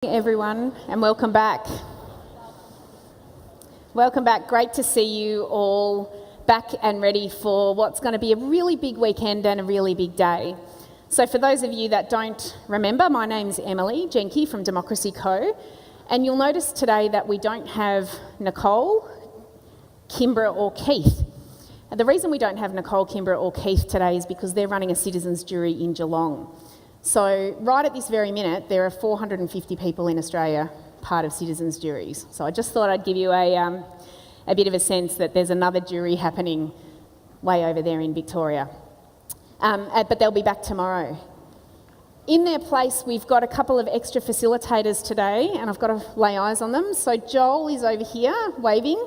Everyone, and welcome back. Welcome back. Great to see you all back and ready for what's going to be a really big weekend and a really big day. So for those of you that don't remember, my name's Emily Jenke from Democracy Co, and you'll notice today that we don't have Nicole, Kimbra or Keith. And the reason we don't have Nicole, Kimbra or Keith today is because they're running a citizens jury in Geelong. So right at this very minute, there are 450 people in Australia part of citizens juries. So I just thought I'd give you a bit of a sense that there's another jury happening way over there in Victoria. But they'll be back tomorrow. In their place, we've got a couple of extra facilitators today, and I've got to lay eyes on them. So Joel is over here waving,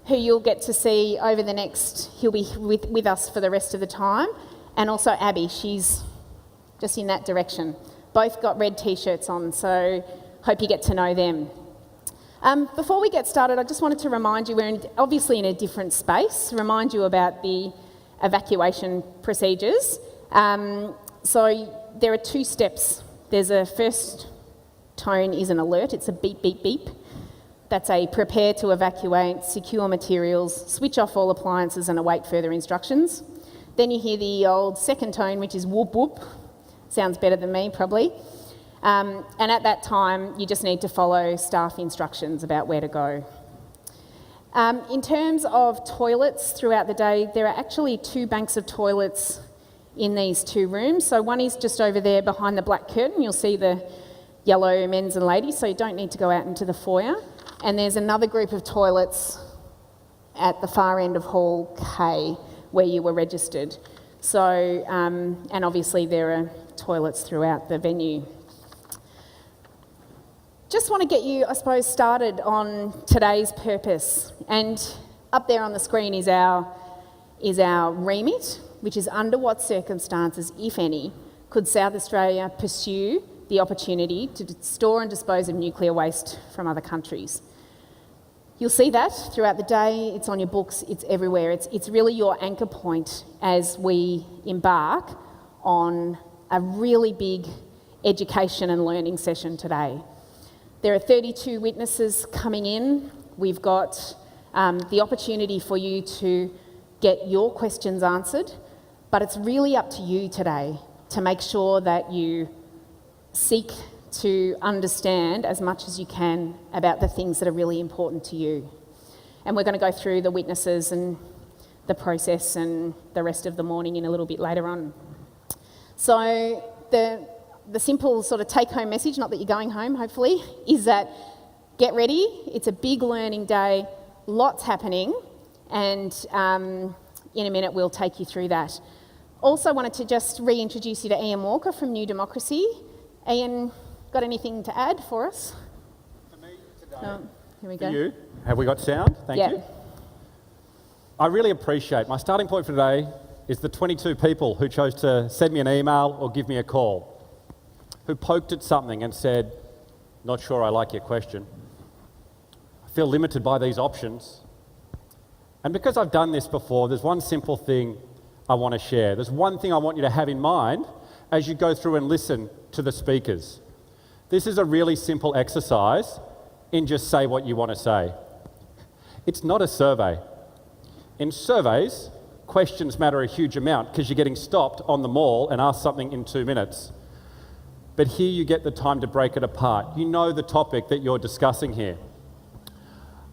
who you'll get to see over the next, he'll be with us for the rest of the time. And also Abby, she's just in that direction. Both got red t-shirts on, so hope you get to know them. Before we get started, I just wanted to remind you, we're obviously in a different space, remind you about the evacuation procedures. So there are two steps. There's a first tone is an alert, it's a beep, beep, beep. That's a prepare to evacuate, secure materials, switch off all appliances and await further instructions. Then you hear the old second tone, which is whoop, whoop. Sounds better than me, probably. And at that time, you just need to follow staff instructions about where to go. In terms of toilets throughout the day, there are actually two banks of toilets in these two rooms. So one is just over there behind the black curtain. You'll see the yellow men's and ladies, so you don't need to go out into the foyer. And there's another group of toilets at the far end of Hall K, where you were registered. So, and obviously there are toilets throughout the venue. Just want to get you, I suppose, started on today's purpose. And up there on the screen is our remit, which is under what circumstances, if any, could South Australia pursue the opportunity to store and dispose of nuclear waste from other countries. You'll see that throughout the day, it's on your books, it's everywhere. It's really your anchor point as we embark on a really big education and learning session today. There are 32 witnesses coming in. We've got the opportunity for you to get your questions answered, but it's really up to you today to make sure that you seek to understand as much as you can about the things that are really important to you. And we're going to go through the witnesses and the process and the rest of the morning in a little bit later on. So the simple sort of take-home message, not that you're going home hopefully, is that get ready. It's a big learning day, lots happening, and in a minute we'll take you through that. Also wanted to just reintroduce you to Ian Walker from New Democracy. Ian, got anything to add for us? For me today. Here we go. For you. Have we got sound? Thank you. I really appreciate, my starting point for today is the 22 people who chose to send me an email or give me a call, who poked at something and said, not sure I like your question. I feel limited by these options. And because I've done this before, there's one simple thing I want to share. There's one thing I want you to have in mind as you go through and listen to the speakers. This is a really simple exercise in just say what you want to say. It's not a survey. In surveys, questions matter a huge amount because you're getting stopped on the mall and asked something in 2 minutes. But here you get the time to break it apart. You know the topic that you're discussing here.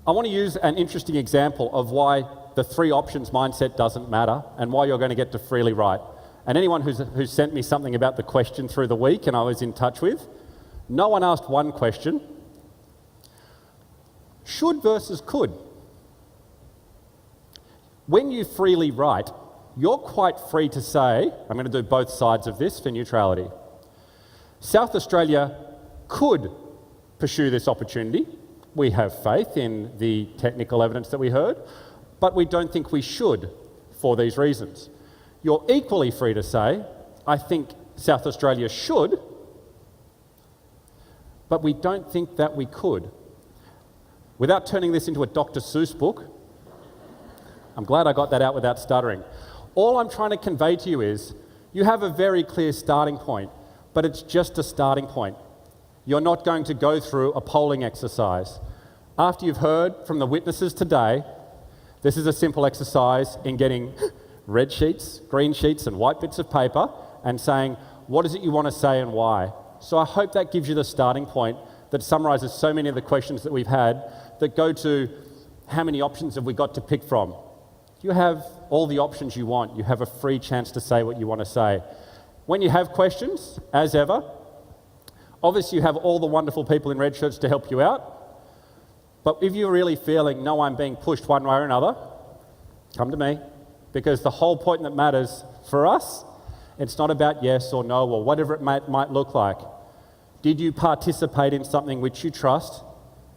I want to use an interesting example of why the three options mindset doesn't matter and why you're going to get to freely write. And anyone who's sent me something about the question through the week and I was in touch with, no one asked one question. Should versus could. When you freely write, you're quite free to say, I'm going to do both sides of this for neutrality. South Australia could pursue this opportunity. We have faith in the technical evidence that we heard, but we don't think we should for these reasons. You're equally free to say, I think South Australia should, but we don't think that we could. Without turning this into a Dr. Seuss book, I'm glad I got that out without stuttering. All I'm trying to convey to you is, you have a very clear starting point, but it's just a starting point. You're not going to go through a polling exercise. After you've heard from the witnesses today, this is a simple exercise in getting red sheets, green sheets and white bits of paper and saying, what is it you want to say and why? So I hope that gives you the starting point that summarises so many of the questions that we've had that go to how many options have we got to pick from. You have all the options you want. You have a free chance to say what you want to say. When you have questions, as ever, obviously you have all the wonderful people in red shirts to help you out. But if you're really feeling, no, I'm being pushed one way or another, come to me. Because the whole point that matters for us, it's not about yes or no or whatever it might look like. Did you participate in something which you trust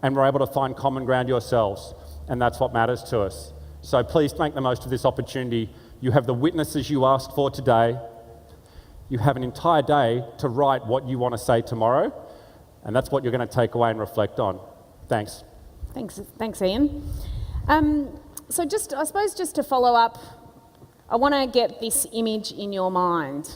and were able to find common ground yourselves? And that's what matters to us. So please make the most of this opportunity. You have the witnesses you asked for today. You have an entire day to write what you want to say tomorrow, and that's what you're going to take away and reflect on. Thanks. Thanks, Ian. So I suppose just to follow up, I want to get this image in your mind.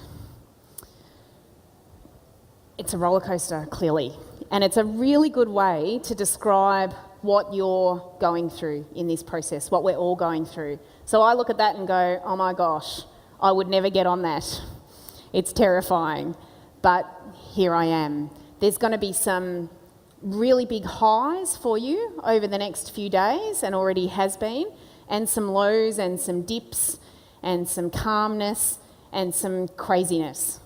It's a roller coaster, clearly, and it's a really good way to describe what you're going through in this process, what we're all going through. So I look at that and go, oh my gosh, I would never get on that. It's terrifying, but here I am. There's going to be some really big highs for you over the next few days, and already has been, and some lows and some dips and some calmness and some craziness.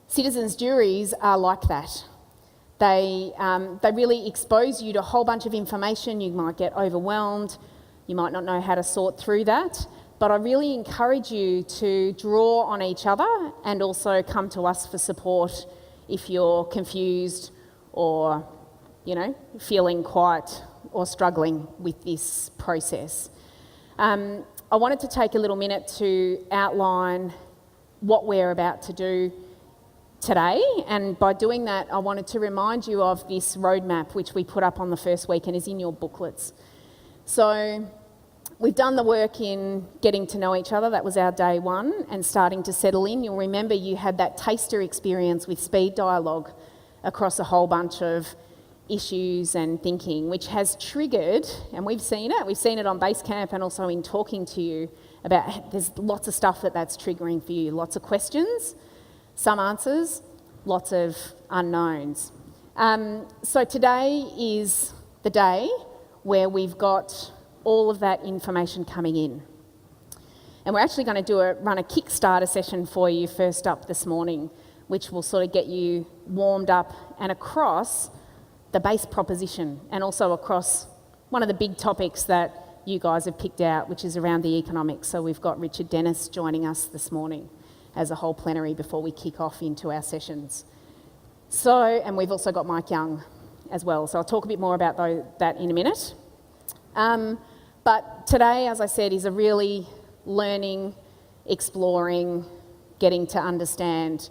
Citizens' juries are like that. They really expose you to a whole bunch of information. You might get overwhelmed. You might not know how to sort through that. But I really encourage you to draw on each other and also come to us for support if you're confused or, feeling quite or struggling with this process. I wanted to take a little minute to outline what we're about to do today, and by doing that I wanted to remind you of this roadmap which we put up on the first week and is in your booklets. So we've done the work in getting to know each other. That was our day one, and starting to settle in. You'll remember you had that taster experience with speed dialogue across a whole bunch of issues and thinking, which has triggered, and we've seen it on base camp and also in talking to you about, there's lots of stuff that's triggering for you, lots of questions, some answers, lots of unknowns. So today is the day where we've got all of that information coming in. And we're actually going to run a Kickstarter session for you first up this morning, which will sort of get you warmed up and across the base proposition, and also across one of the big topics that you guys have picked out, which is around the economics. So we've got Richard Dennis joining us this morning as a whole plenary before we kick off into our sessions. And we've also got Mike Young as well. So I'll talk a bit more about that in a minute. But today, as I said, is a really learning, exploring, getting to understand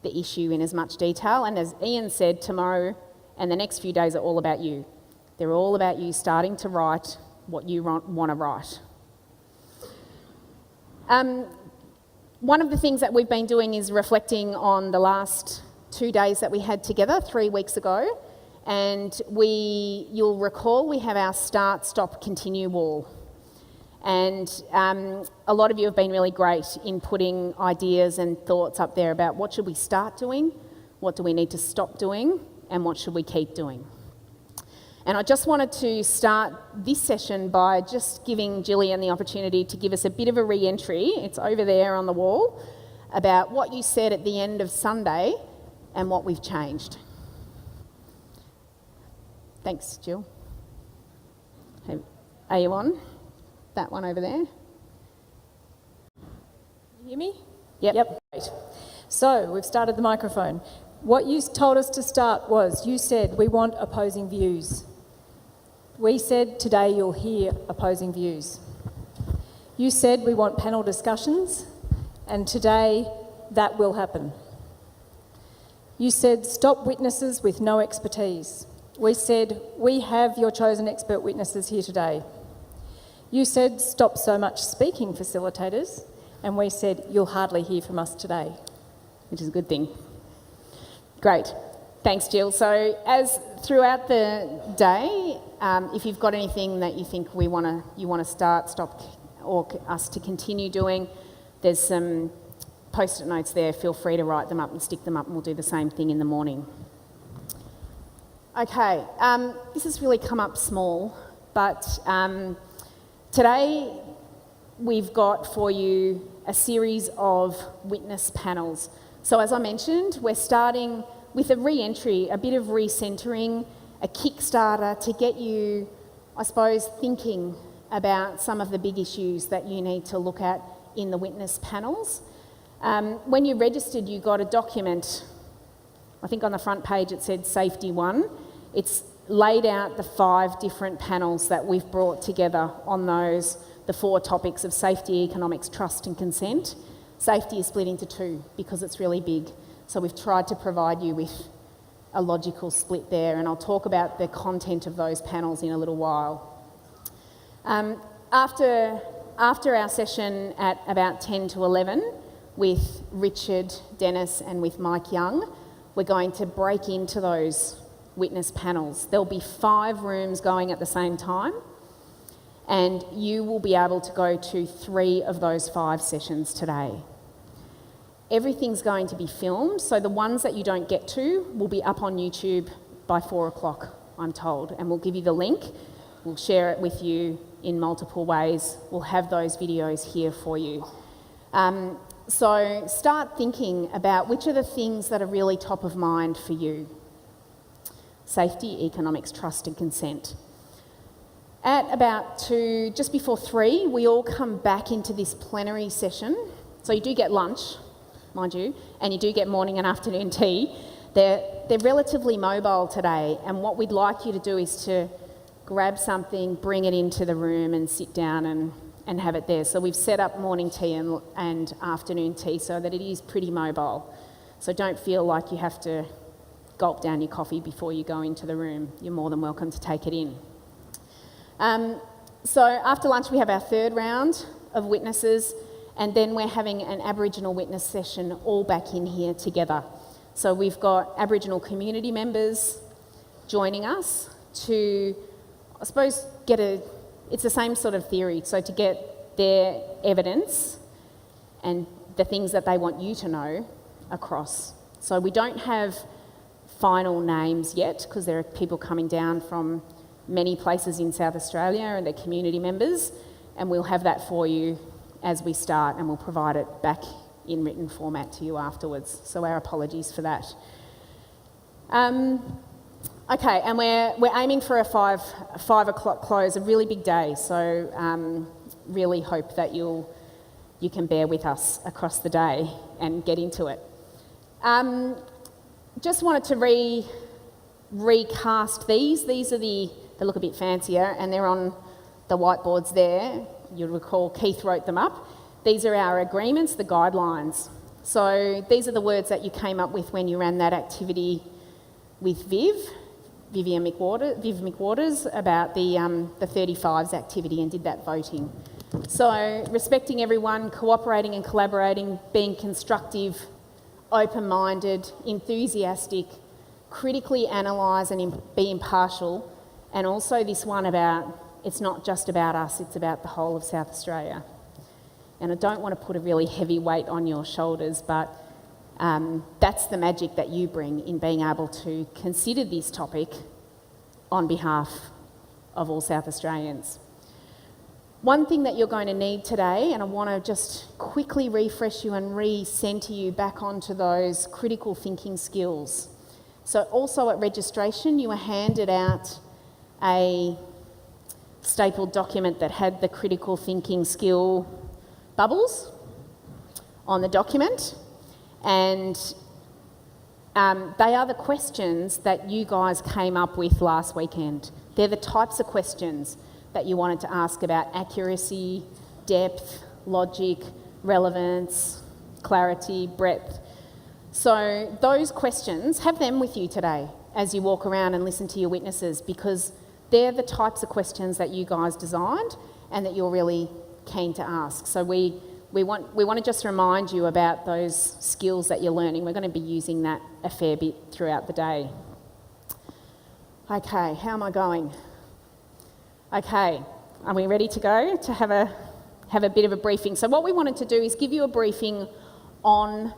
the issue in as much detail. And as Ian said, tomorrow and the next few days are all about you. They're all about you starting to write what you want to write. One of the things that we've been doing is reflecting on the last 2 days that we had together 3 weeks ago. And you'll recall we have our start, stop, continue wall. And a lot of you have been really great in putting ideas and thoughts up there about what should we start doing, what do we need to stop doing, and what should we keep doing. And I just wanted to start this session by just giving Gillian the opportunity to give us a bit of a re-entry, it's over there on the wall, about what you said at the end of Sunday and what we've changed. Thanks, Jill. Are you on? That one over there. You hear me? Yep. Great. So we've started the microphone. What you told us to start was, you said we want opposing views. We said today you'll hear opposing views. You said we want panel discussions, and today that will happen. You said stop witnesses with no expertise. We said we have your chosen expert witnesses here today. You said stop so much speaking, facilitators, and we said you'll hardly hear from us today. Which is a good thing. Great. Thanks, Jill. So as throughout the day, if you've got anything that you think you want to start, stop, or us to continue doing, there's some post-it notes there. Feel free to write them up and stick them up, and we'll do the same thing in the morning. Okay, this has really come up small, but today we've got for you a series of witness panels. So as I mentioned, we're starting with a re-entry, a bit of recentering, a Kickstarter to get you, I suppose, thinking about some of the big issues that you need to look at in the witness panels. When you registered, you got a document. I think on the front page it said Safety 1. It's laid out the 5 different panels that we've brought together on the 4 topics of safety, economics, trust and consent. Safety is split into 2 because it's really big. So we've tried to provide you with a logical split there, and I'll talk about the content of those panels in a little while. After our session at about 10 to 11 with Richard, Dennis and with Mike Young, we're going to break into those witness panels. There'll be 5 rooms going at the same time, and you will be able to go to 3 of those 5 sessions today. Everything's going to be filmed, so the ones that you don't get to will be up on YouTube by 4 o'clock, I'm told, and we'll give you the link. We'll share it with you in multiple ways. We'll have those videos here for you. So start thinking about which are the things that are really top of mind for you. Safety, economics, trust and consent. At about 2, just before 3, we all come back into this plenary session. So you do get lunch, mind you, and you do get morning and afternoon tea. They're relatively mobile today, and what we'd like you to do is to grab something, bring it into the room and sit down and have it there. So we've set up morning tea and afternoon tea so that it is pretty mobile. So don't feel like you have to gulp down your coffee before you go into the room. You're more than welcome to take it in. So after lunch we have our 3rd round of witnesses, and then we're having an Aboriginal witness session all back in here together. So we've got Aboriginal community members joining us to, I suppose, it's the same sort of theory, so to get their evidence and the things that they want you to know across. So we don't have final names yet because there are people coming down from many places in South Australia and they're community members, and we'll have that for you as we start, and we'll provide it back in written format to you afterwards. So our apologies for that. Okay, and we're aiming for a 5 o'clock close, a really big day. So really hope that you can bear with us across the day and get into it. Just wanted to recast these. These are they look a bit fancier, and they're on the whiteboards there. You'll recall Keith wrote them up. These are our agreements, the guidelines. So these are the words that you came up with when you ran that activity with Vivian McWaters, about the 35s activity and did that voting. So respecting everyone, cooperating and collaborating, being constructive, open-minded, enthusiastic, critically analyse and be impartial, and also this one about it's not just about us, it's about the whole of South Australia. And I don't want to put a really heavy weight on your shoulders, but that's the magic that you bring in being able to consider this topic on behalf of all South Australians. One thing that you're going to need today, and I want to just quickly refresh you and re-centre you back onto those critical thinking skills. So also at registration, you were handed out a stapled document that had the critical thinking skill bubbles on the document, and they are the questions that you guys came up with last weekend. They're the types of questions that you wanted to ask about accuracy, depth, logic, relevance, clarity, breadth. So those questions, have them with you today as you walk around and listen to your witnesses, because they're the types of questions that you guys designed and that you're really keen to ask. So we we want to just remind you about those skills that you're learning. We're going to be using that a fair bit throughout the day. Okay, how am I going? Okay, are we ready to go to have a bit of a briefing? So what we wanted to do is give you a briefing on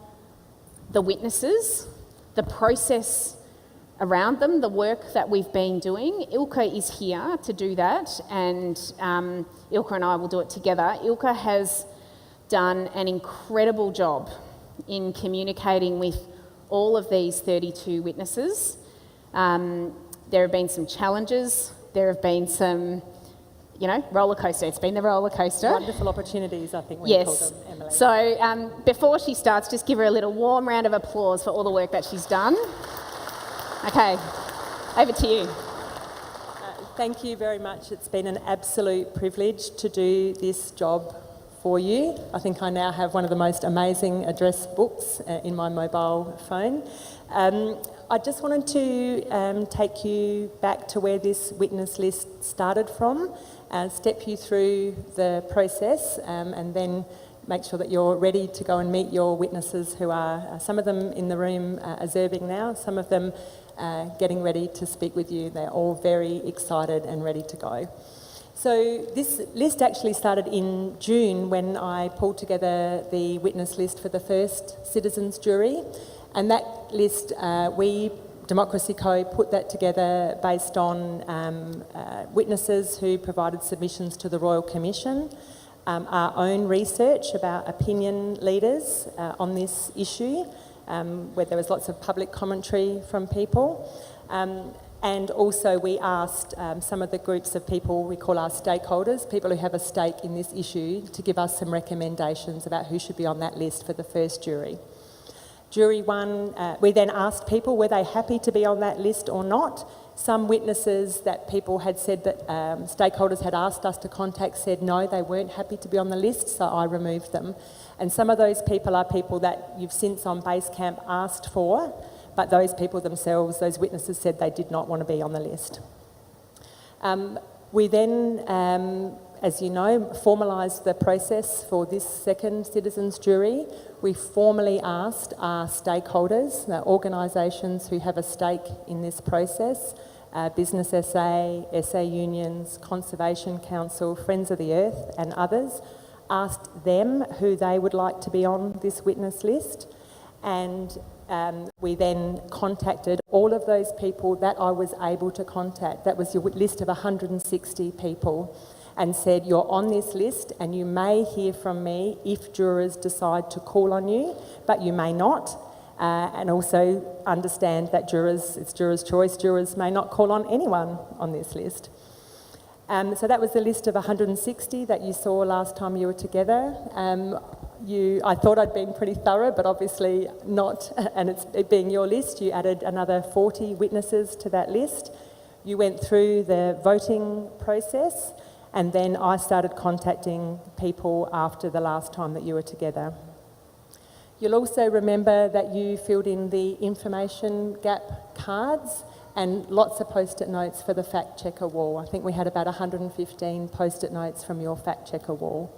the witnesses, the process around them, the work that we've been doing. Ilka is here to do that, and Ilka and I will do it together. Ilka has done an incredible job in communicating with all of these 32 witnesses. There have been some challenges, there have been some, rollercoaster. It's been the rollercoaster. Wonderful opportunities, I think we call them, Emily. So before she starts, just give her a little warm round of applause for all the work that she's done. Okay, over to you. Thank you very much. It's been an absolute privilege to do this job for you. I think I now have one of the most amazing address books in my mobile phone. I just wanted to take you back to where this witness list started from, step you through the process, and then make sure that you're ready to go and meet your witnesses, who are, some of them in the room observing now, some of them getting ready to speak with you. They're all very excited and ready to go. So this list actually started in June, when I pulled together the witness list for the first citizens jury. And that list, we, Democracy Co, put that together based on witnesses who provided submissions to the Royal Commission, our own research about opinion leaders on this issue, where there was lots of public commentary from people. And also we asked some of the groups of people we call our stakeholders, people who have a stake in this issue, to give us some recommendations about who should be on that list for the first jury. Jury one, we then asked people, were they happy to be on that list or not? Some witnesses that people had said that stakeholders had asked us to contact said no, they weren't happy to be on the list, so I removed them. And some of those people are people that you've since on Basecamp asked for, but those people themselves, those witnesses, said they did not want to be on the list. We then, as you know, formalised the process for this second citizens jury. We formally asked our stakeholders, the organisations who have a stake in this process, Business SA, SA Unions, Conservation Council, Friends of the Earth and others, asked them who they would like to be on this witness list, and we then contacted all of those people that I was able to contact. That was your list of 160 people, and said, you're on this list and you may hear from me if jurors decide to call on you, but you may not. And also understand that it's jurors' choice. Jurors may not call on anyone on this list. So that was the list of 160 that you saw last time you were together. I thought I'd been pretty thorough, but obviously not, and it being your list, you added another 40 witnesses to that list. You went through the voting process, and then I started contacting people after the last time that you were together. You'll also remember that you filled in the information gap cards and lots of post-it notes for the fact checker wall. I think we had about 115 post-it notes from your fact checker wall.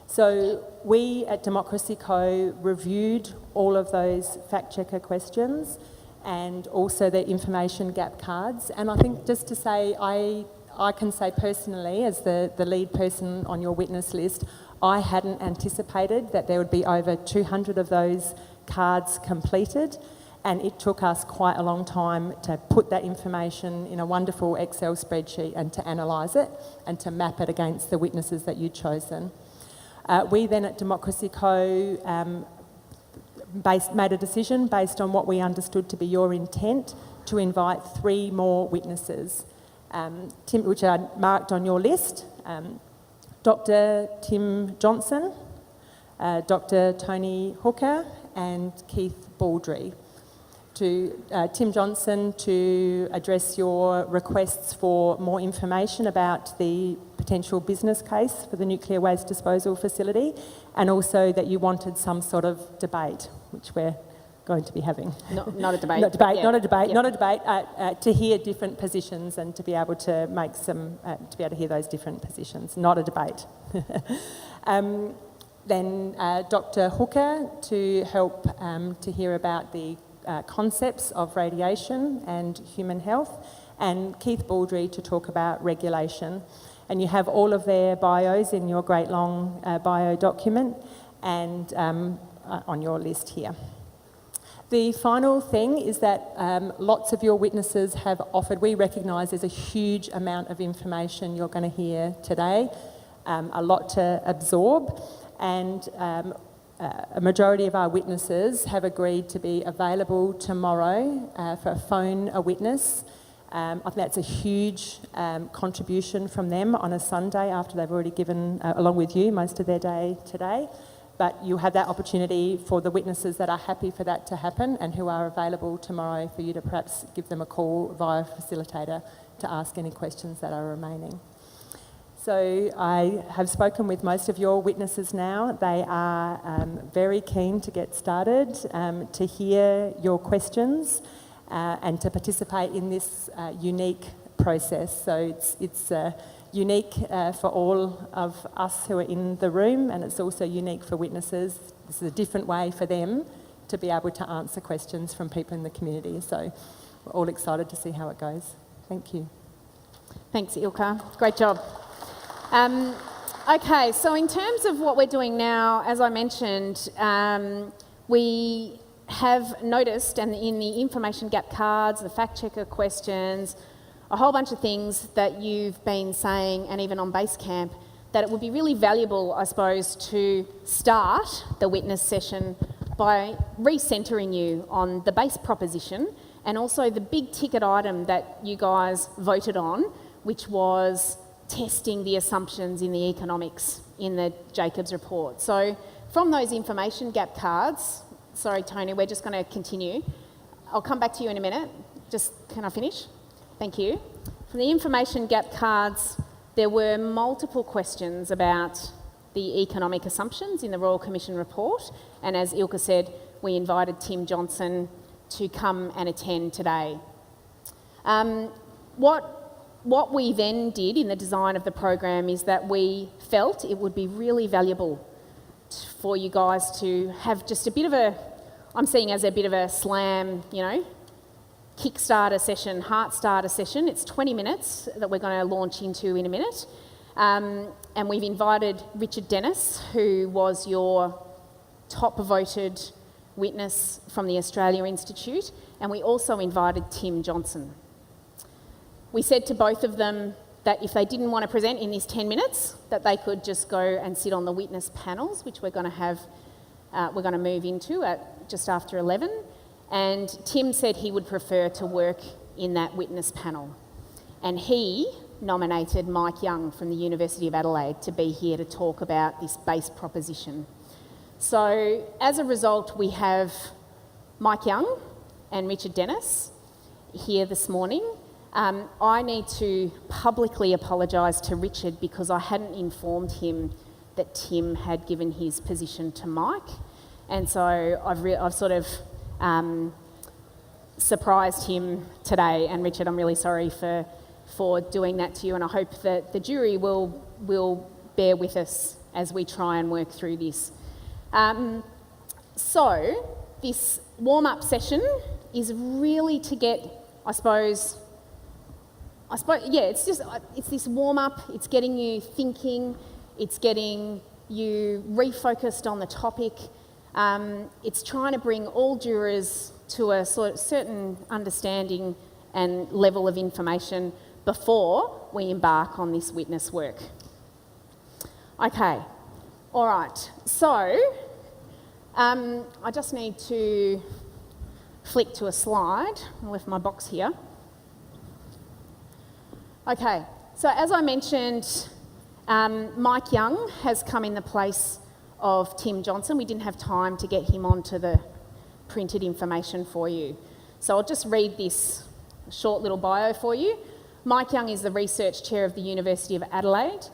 So we at Democracy Co reviewed all of those fact checker questions and also the information gap cards. And I think just to say, I can say personally, as the lead person on your witness list, I hadn't anticipated that there would be over 200 of those cards completed, and it took us quite a long time to put that information in a wonderful Excel spreadsheet and to analyse it and to map it against the witnesses that you'd chosen. We then at Democracy Co made a decision based on what we understood to be your intent to invite 3 more witnesses, which are marked on your list. Dr. Tim Johnson, Dr. Tony Hooker and Keith Baldry. Tim Johnson to address your requests for more information about the potential business case for the nuclear waste disposal facility, and also that you wanted some sort of debate, which we're going to be having. Not a debate. Not a debate, to hear different positions and to be able to make some, to be able to hear those different positions. Not a debate. Then Dr. Hooker to help to hear about the concepts of radiation and human health, and Keith Baldry to talk about regulation. And you have all of their bios in your great long bio document and on your list here. The final thing is that lots of your witnesses have offered, we recognise there's a huge amount of information you're going to hear today, a lot to absorb, and a majority of our witnesses have agreed to be available tomorrow for a phone a witness. I think that's a huge contribution from them on a Sunday after they've already given, along with you, most of their day today. But you have that opportunity for the witnesses that are happy for that to happen and who are available tomorrow for you to perhaps give them a call via facilitator to ask any questions that are remaining. So I have spoken with most of your witnesses now. They are very keen to get started, to hear your questions and to participate in this unique process. So it's unique for all of us who are in the room, and it's also unique for witnesses. This is a different way for them to be able to answer questions from people in the community. So we're all excited to see how it goes. Thank you. Thanks, Ilka. Great job. Okay, so in terms of what we're doing now, as I mentioned, we have noticed, and in the information gap cards, the fact checker questions, a whole bunch of things that you've been saying, and even on Basecamp, that it would be really valuable, I suppose, to start the witness session by recentering you on the base proposition and also the big ticket item that you guys voted on, which was testing the assumptions in the economics in the Jacobs report. So from those information gap cards, sorry Tony, we're just going to continue. I'll come back to you in a minute. Just, can I finish? Thank you. From the information gap cards, there were multiple questions about the economic assumptions in the Royal Commission report, and as Ilka said, we invited Tim Johnson to come and attend today. What we then did in the design of the program is that we felt it would be really valuable for you guys to have just a bit of a, I'm seeing as a bit of a slam, you know, Kickstarter session, heart starter session. It's 20 minutes that we're going to launch into in a minute. And we've invited Richard Dennis, who was your top voted witness from the Australia Institute, and we also invited Tim Johnson. We said to both of them that if they didn't want to present in these 10 minutes, that they could just go and sit on the witness panels, which we're going to have, we're going to move into at just after 11. And Tim said he would prefer to work in that witness panel. And he nominated Mike Young from the University of Adelaide to be here to talk about this base proposition. So as a result, we have Mike Young and Richard Dennis here this morning. I need to publicly apologise to Richard because I hadn't informed him that Tim had given his position to Mike. And so I've sort of surprised him today. And Richard, I'm really sorry for doing that to you, and I hope that the jury will bear with us as we try and work through this. So this warm-up session is really to get, I suppose, yeah, it's this warm-up, it's getting you thinking, it's getting you refocused on the topic. It's trying to bring all jurors to a sort of certain understanding and level of information before we embark on this witness work. Okay, all right, so I just need to flick to a slide. I left my box here. Okay, so as I mentioned, Mike Young has come in the place of Tim Johnson. We didn't have time to get him onto the printed information for you. So I'll just read this short little bio for you. Mike Young is the Research Chair of the University of Adelaide.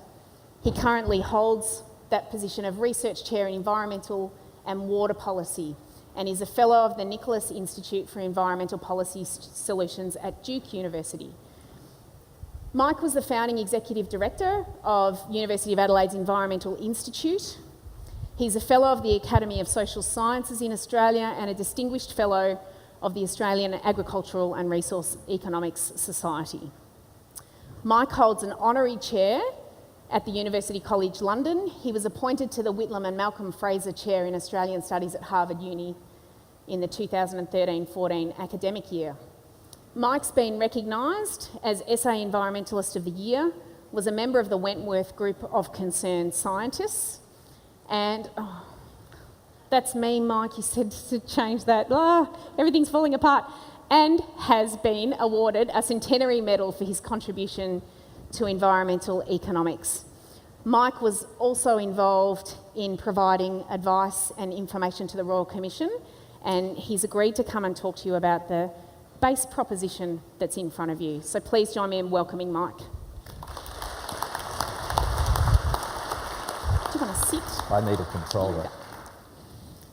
He currently holds that position of Research Chair in Environmental and Water Policy and is a Fellow of the Nicholas Institute for Environmental Policy Solutions at Duke University. Mike was the founding Executive Director of University of Adelaide's Environmental Institute. He's a Fellow of the Academy of Social Sciences in Australia and a Distinguished Fellow of the Australian Agricultural and Resource Economics Society. Mike holds an honorary chair at the University College London. He was appointed to the Whitlam and Malcolm Fraser Chair in Australian Studies at Harvard Uni in the 2013-14 academic year. Mike's been recognised as SA Environmentalist of the Year, was a member of the Wentworth Group of Concerned Scientists, and that's me, Mike, you said to change that. Everything's falling apart. And has been awarded a Centenary Medal for his contribution to environmental economics. Mike was also involved in providing advice and information to the Royal Commission, and he's agreed to come and talk to you about the base proposition that's in front of you. So please join me in welcoming Mike. Do you want to sit? I need a controller.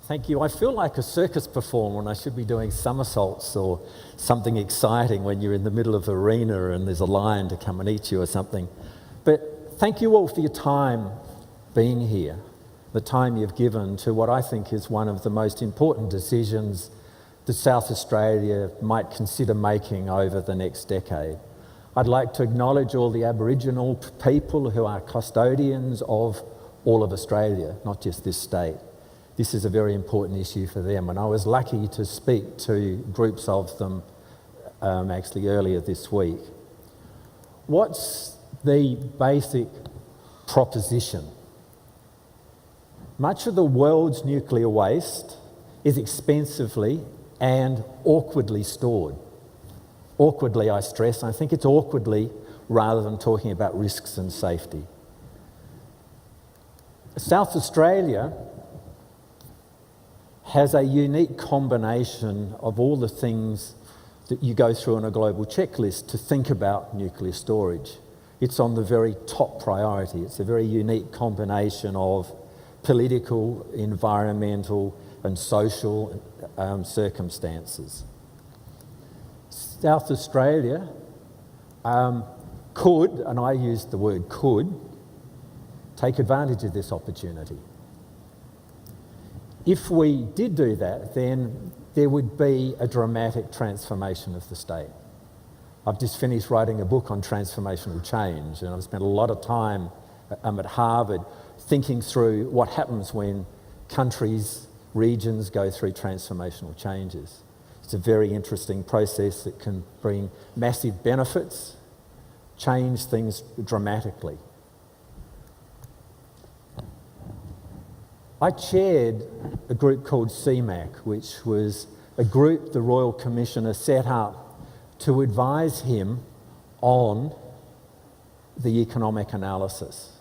Thank you. I feel like a circus performer when I should be doing somersaults or something exciting when you're in the middle of an arena and there's a lion to come and eat you or something. But thank you all for your time being here, the time you've given to what I think is one of the most important decisions that South Australia might consider making over the next decade. I'd like to acknowledge all the Aboriginal people who are custodians of all of Australia, not just this state. This is a very important issue for them, and I was lucky to speak to groups of them actually earlier this week. What's the basic proposition? Much of the world's nuclear waste is expensively and awkwardly stored. Awkwardly, I stress, I think it's awkwardly rather than talking about risks and safety. South Australia has a unique combination of all the things that you go through on a global checklist to think about nuclear storage. It's on the very top priority. It's a very unique combination of political, environmental and social circumstances. South Australia could, and I use the word could, take advantage of this opportunity. If we did do that, then there would be a dramatic transformation of the state. I've just finished writing a book on transformational change, and I've spent a lot of time at Harvard thinking through what happens when countries, regions go through transformational changes. It's a very interesting process that can bring massive benefits, change things dramatically. I chaired a group called CMAC, which was a group the Royal Commissioner set up to advise him on the economic analysis.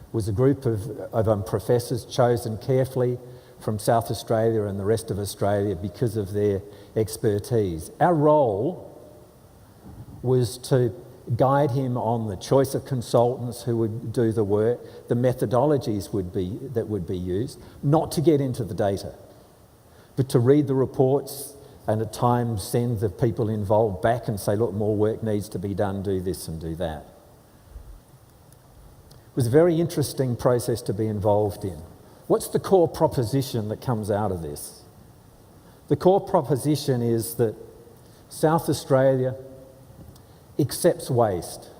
It was a group of professors chosen carefully from South Australia and the rest of Australia because of their expertise. Our role was to guide him on the choice of consultants who would do the work, the methodologies that would be used, not to get into the data, but to read the reports and at times send the people involved back and say, look, more work needs to be done, do this and do that. It was a very interesting process to be involved in. What's the core proposition that comes out of this? The core proposition is that South Australia accepts waste.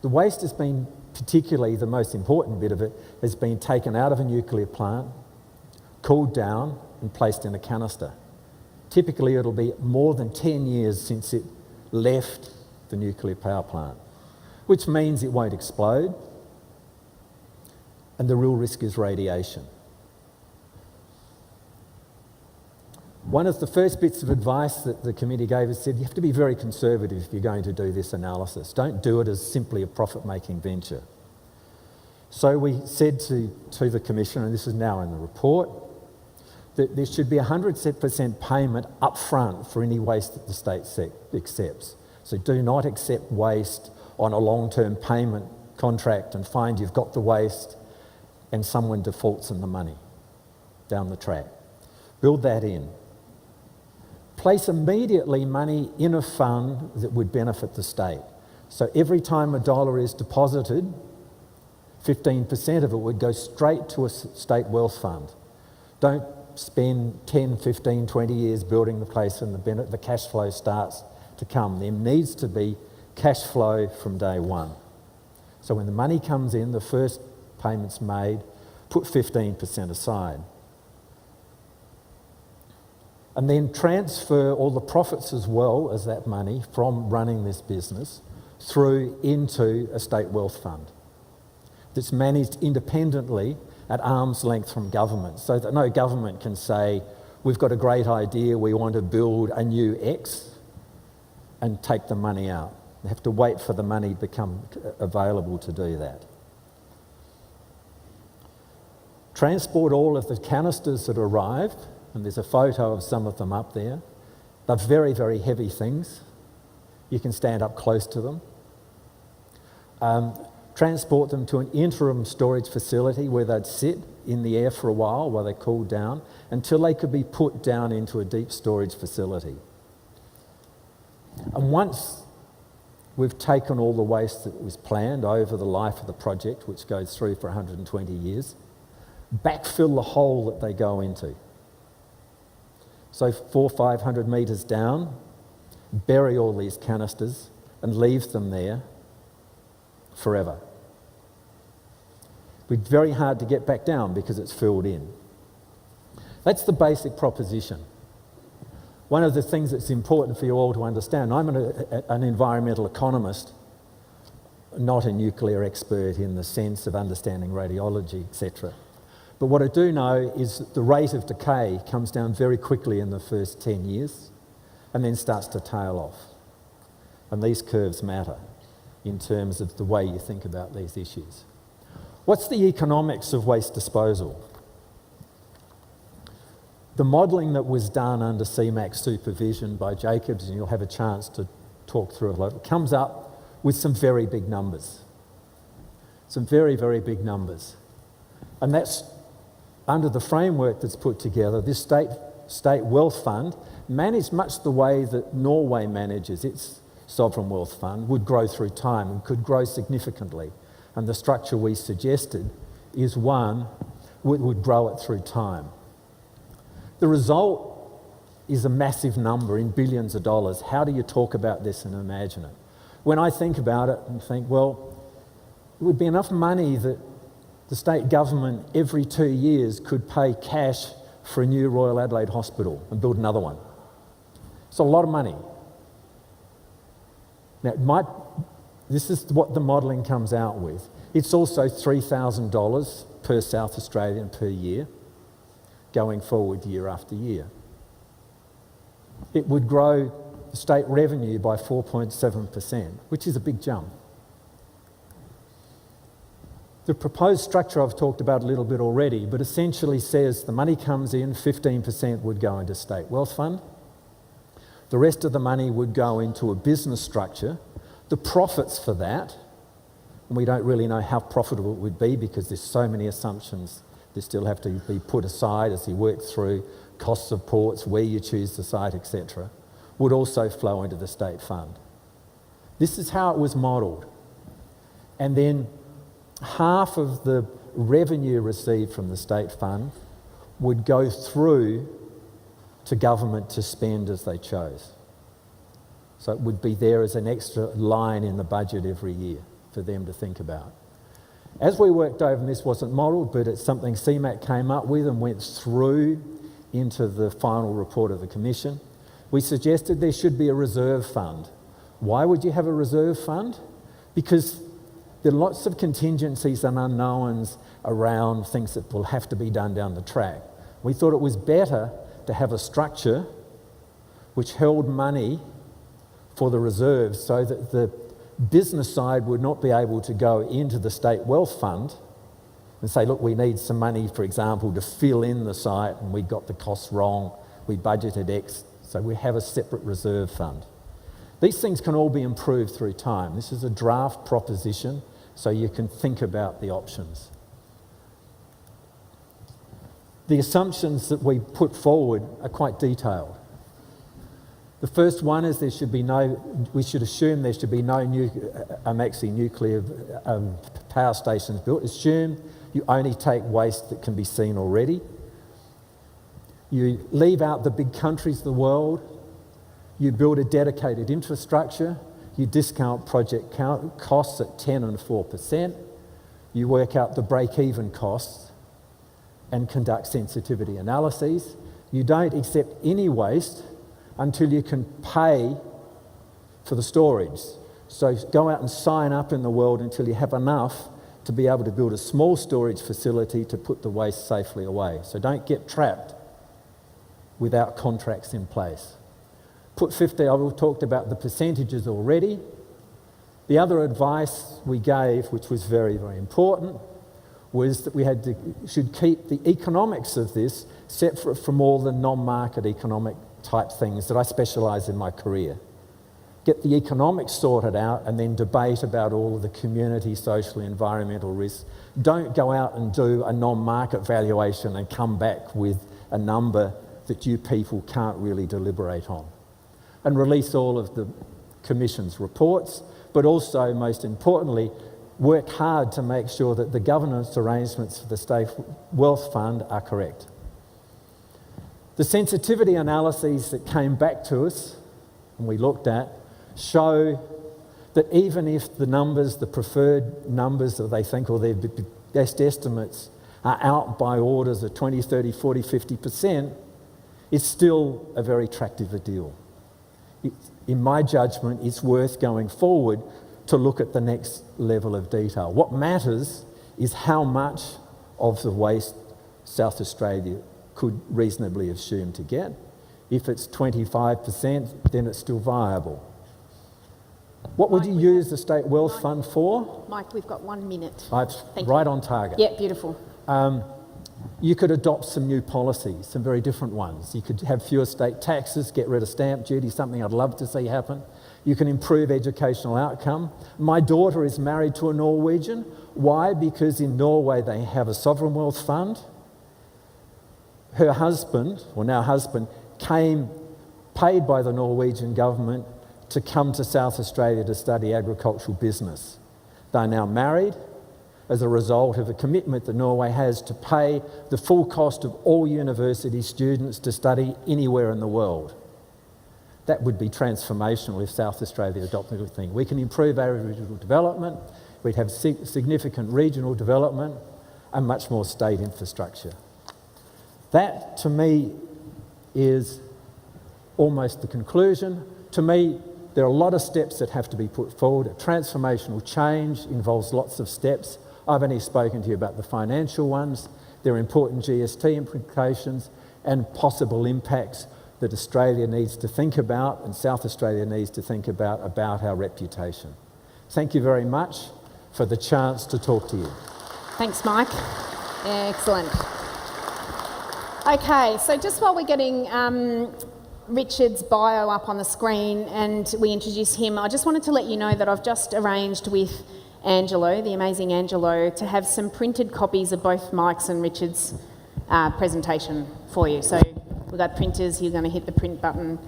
The waste has been, particularly the most important bit of it, has been taken out of a nuclear plant, cooled down and placed in a canister. Typically it'll be more than 10 years since it left the nuclear power plant, which means it won't explode, and the real risk is radiation. One of the first bits of advice that the committee gave us said, you have to be very conservative if you're going to do this analysis. Don't do it as simply a profit-making venture. So we said to the Commissioner, and this is now in the report, that there should be 100% payment up front for any waste that the state accepts. So do not accept waste on a long-term payment contract and find you've got the waste and someone defaults in the money down the track. Build that in. Place immediately money in a fund that would benefit the state. So every time $1 is deposited, 15% of it would go straight to a state wealth fund. Don't spend 10, 15, 20 years building the place and the cash flow starts to come. There needs to be cash flow from day one. So when the money comes in, the first payment's made, put 15% aside. And then transfer all the profits as well as that money from running this business through into a state wealth fund that's managed independently at arm's length from government, so that no government can say, we've got a great idea, we want to build a new X, and take the money out. They have to wait for the money to become available to do that. Transport all of the canisters that arrived, and there's a photo of some of them up there. They're very, very heavy things. You can stand up close to them. Transport them to an interim storage facility where they'd sit in the air for a while they cooled down until they could be put down into a deep storage facility. And once we've taken all the waste that was planned over the life of the project, which goes through for 120 years, backfill the hole that they go into. So 400-500 metres down, bury all these canisters and leave them there forever. It'd be very hard to get back down because it's filled in. That's the basic proposition. One of the things that's important for you all to understand, I'm an environmental economist, not a nuclear expert in the sense of understanding radiology, etc. But what I do know is that the rate of decay comes down very quickly in the first 10 years and then starts to tail off. And these curves matter in terms of the way you think about these issues. What's the economics of waste disposal? The modelling that was done under CMAC supervision by Jacobs, and you'll have a chance to talk through it later, comes up with some very big numbers. Some very, very big numbers. And that's under the framework that's put together. This state wealth fund, managed much the way that Norway manages its sovereign wealth fund, would grow through time and could grow significantly. And the structure we suggested is one would grow it through time. The result is a massive number in billions of dollars. How do you talk about this and imagine it? When I think about it and think, well, it would be enough money that the state government every 2 years could pay cash for a new Royal Adelaide Hospital and build another one. It's a lot of money. Now, this is what the modelling comes out with. It's also $3,000 per South Australian per year, going forward year after year. It would grow the state revenue by 4.7%, which is a big jump. The proposed structure I've talked about a little bit already, but essentially says the money comes in, 15% would go into state wealth fund. The rest of the money would go into a business structure. The profits for that, and we don't really know how profitable it would be because there's so many assumptions that still have to be put aside as you work through costs of ports, where you choose the site, etc., would also flow into the state fund. This is how it was modelled. And then half of the revenue received from the state fund would go through to government to spend as they chose. So it would be there as an extra line in the budget every year for them to think about. As we worked over, and this wasn't modelled, but it's something CMAC came up with and went through into the final report of the Commission, we suggested there should be a reserve fund. Why would you have a reserve fund? Because there are lots of contingencies and unknowns around things that will have to be done down the track. We thought it was better to have a structure which held money for the reserves so that the business side would not be able to go into the state wealth fund and say, look, we need some money, for example, to fill in the site and we got the costs wrong, we budgeted X, so we have a separate reserve fund. These things can all be improved through time. This is a draft proposition, so you can think about the options. The assumptions that we put forward are quite detailed. The first one is we should assume there should be no nuclear power stations built. Assume you only take waste that can be seen already. You leave out the big countries of the world. You build a dedicated infrastructure. You discount project costs at 10 and 4%. You work out the break-even costs and conduct sensitivity analyses. You don't accept any waste until you can pay for the storage. So go out and sign up in the world until you have enough to be able to build a small storage facility to put the waste safely away. So don't get trapped without contracts in place. Put 50, I've talked about the percentages already. The other advice we gave, which was very, very important, was that we should keep the economics of this separate from all the non-market economic type things that I specialise in my career. Get the economics sorted out and then debate about all of the community, social, environmental risks. Don't go out and do a non-market valuation and come back with a number that you people can't really deliberate on. And release all of the Commission's reports, but also, most importantly, work hard to make sure that the governance arrangements for the State Wealth Fund are correct. The sensitivity analyses that came back to us, and we looked at, show that even if the numbers, the preferred numbers that they think, or their best estimates, are out by orders of 20, 30, 40, 50%, it's still a very attractive deal. In my judgment, it's worth going forward to look at the next level of detail. What matters is how much of the waste South Australia could reasonably assume to get. If it's 25%, then it's still viable. What would you use the State Wealth Fund for? Mike, we've got 1 minute. Right on target. Yeah, beautiful. You could adopt some new policies, some very different ones. You could have fewer state taxes, get rid of stamp duty, something I'd love to see happen. You can improve educational outcome. My daughter is married to a Norwegian. Why? Because in Norway they have a sovereign wealth fund. Her husband, or now husband, came paid by the Norwegian government to come to South Australia to study agricultural business. They're now married as a result of a commitment that Norway has to pay the full cost of all university students to study anywhere in the world. That would be transformational if South Australia adopted a thing. We can improve Aboriginal development, we'd have significant regional development and much more state infrastructure. That, to me, is almost the conclusion. To me, there are a lot of steps that have to be put forward. A transformational change involves lots of steps. I've only spoken to you about the financial ones. There are important GST implications and possible impacts that Australia needs to think about and South Australia needs to think about our reputation. Thank you very much for the chance to talk to you. Thanks, Mike. Excellent. Okay, so just while we're getting Richard's bio up on the screen and we introduce him, I just wanted to let you know that I've just arranged with Angelo, the amazing Angelo, to have some printed copies of both Mike's and Richard's presentation for you. So we've got printers, you're going to hit the print button,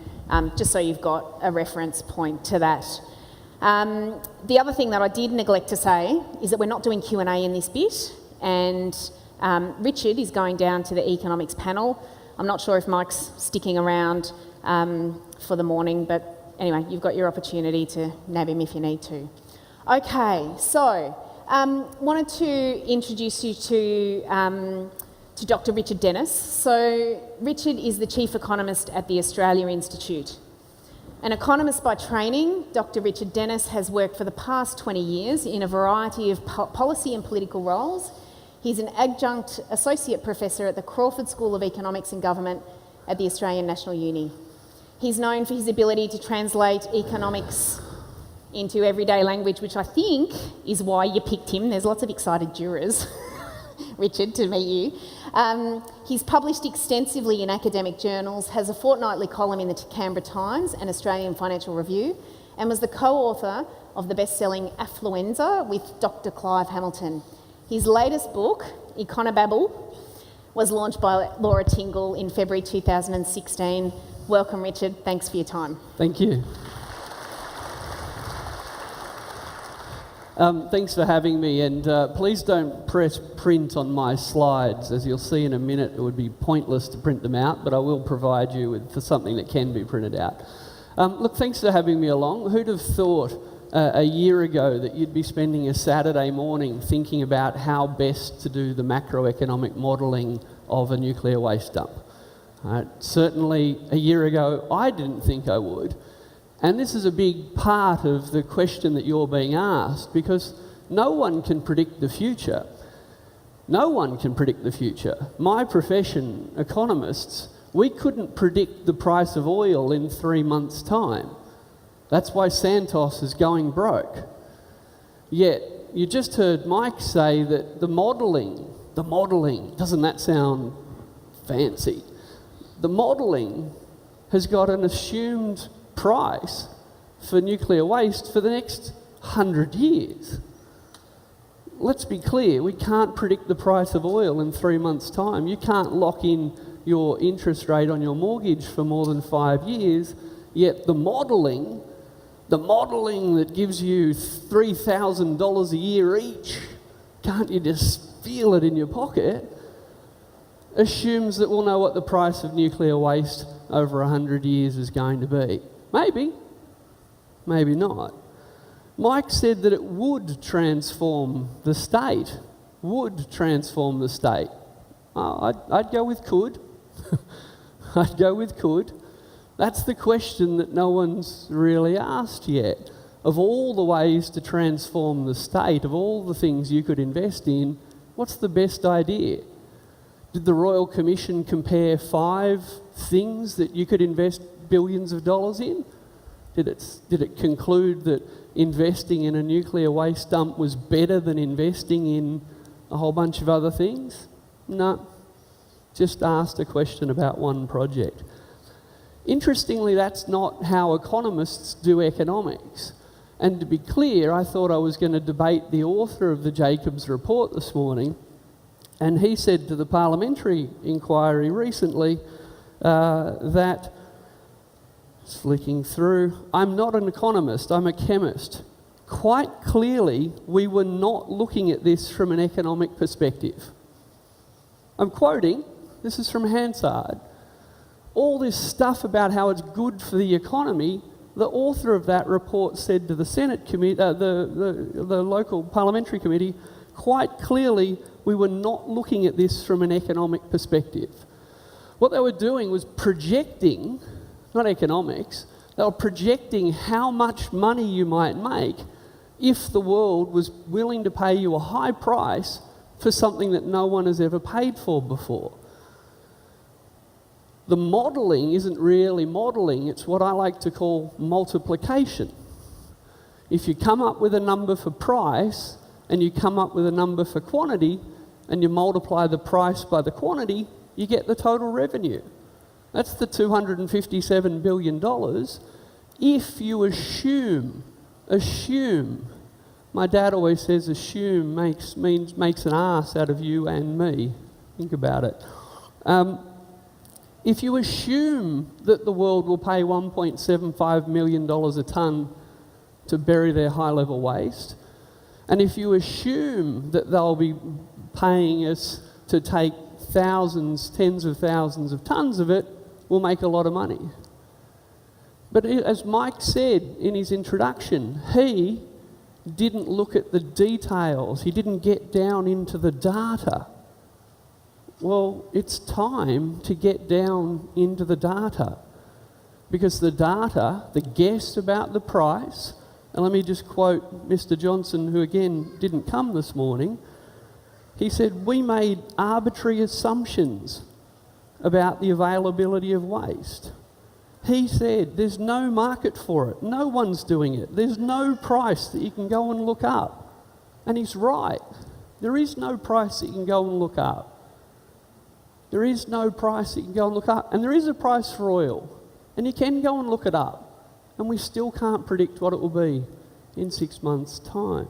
just so you've got a reference point to that. The other thing that I did neglect to say is that we're not doing Q&A in this bit, and Richard is going down to the economics panel. I'm not sure if Mike's sticking around for the morning, but anyway, you've got your opportunity to nab him if you need to. Okay, so wanted to introduce you to Dr. Richard Dennis. So Richard is the Chief Economist at the Australia Institute. An economist by training, Dr. Richard Dennis has worked for the past 20 years in a variety of policy and political roles. He's an adjunct associate professor at the Crawford School of Economics and Government at the Australian National Uni. He's known for his ability to translate economics into everyday language, which I think is why you picked him. There's lots of excited jurors, Richard, to meet you. He's published extensively in academic journals, has a fortnightly column in the Canberra Times and Australian Financial Review, and was the co-author of the best-selling Affluenza with Dr. Clive Hamilton. His latest book, Econobabble, was launched by Laura Tingle in February 2016 Welcome, Richard. Thanks for your time. Thank you. Thanks for having me, and please don't press print on my slides. As you'll see in a minute, it would be pointless to print them out, but I will provide you with something that can be printed out. Look, thanks for having me along. Who'd have thought a year ago that you'd be spending a Saturday morning thinking about how best to do the macroeconomic modelling of a nuclear waste dump? Certainly a year ago, I didn't think I would. And this is a big part of the question that you're being asked, because no one can predict the future. No one can predict the future. My profession, economists, we couldn't predict the price of oil in 3 months' time. That's why Santos is going broke. Yet, you just heard Mike say that the modelling, doesn't that sound fancy? The modelling has got an assumed price for nuclear waste for the next 100 years. Let's be clear, we can't predict the price of oil in 3 months' time. You can't lock in your interest rate on your mortgage for more than 5 years, yet the modelling that gives you $3,000 a year each, can't you just feel it in your pocket, assumes that we'll know what the price of nuclear waste over 100 years is going to be. Maybe, maybe not. Mike said that it would transform the state. Would transform the state. I'd go with could. I'd go with could. That's the question that no one's really asked yet. Of all the ways to transform the state, of all the things you could invest in, what's the best idea? Did the Royal Commission compare 5 things that you could invest billions of dollars in? Did it conclude that investing in a nuclear waste dump was better than investing in a whole bunch of other things? No. Just asked a question about one project. Interestingly, that's not how economists do economics. And to be clear, I thought I was going to debate the author of the Jacobs report this morning, and he said to the parliamentary inquiry recently that, flicking through, I'm not an economist, I'm a chemist. Quite clearly, we were not looking at this from an economic perspective. I'm quoting, this is from Hansard. All this stuff about how it's good for the economy, the author of that report said to the Senate committee, the local parliamentary committee, quite clearly we were not looking at this from an economic perspective. What they were doing was projecting, not economics, they were projecting how much money you might make if the world was willing to pay you a high price for something that no one has ever paid for before. The modelling isn't really modelling, it's what I like to call multiplication. If you come up with a number for price and you come up with a number for quantity and you multiply the price by the quantity, you get the total revenue. That's the $257 billion. If you assume, my dad always says assume makes an ass out of you and me. Think about it. If you assume that the world will pay $1.75 million a tonne to bury their high-level waste, and if you assume that they'll be paying us to take thousands, tens of thousands of tonnes of it, we'll make a lot of money. But as Mike said in his introduction, he didn't look at the details. He didn't get down into the data. Well, it's time to get down into the data, because the data, the guess about the price, and let me just quote Mr. Johnson, who again didn't come this morning. He said, we made arbitrary assumptions about the availability of waste. He said, there's no market for it. No one's doing it. There's no price that you can go and look up. And he's right. There is no price that you can go and look up. There is no price that you can go and look up. And there is a price for oil. And you can go and look it up. And we still can't predict what it will be in 6 months' time.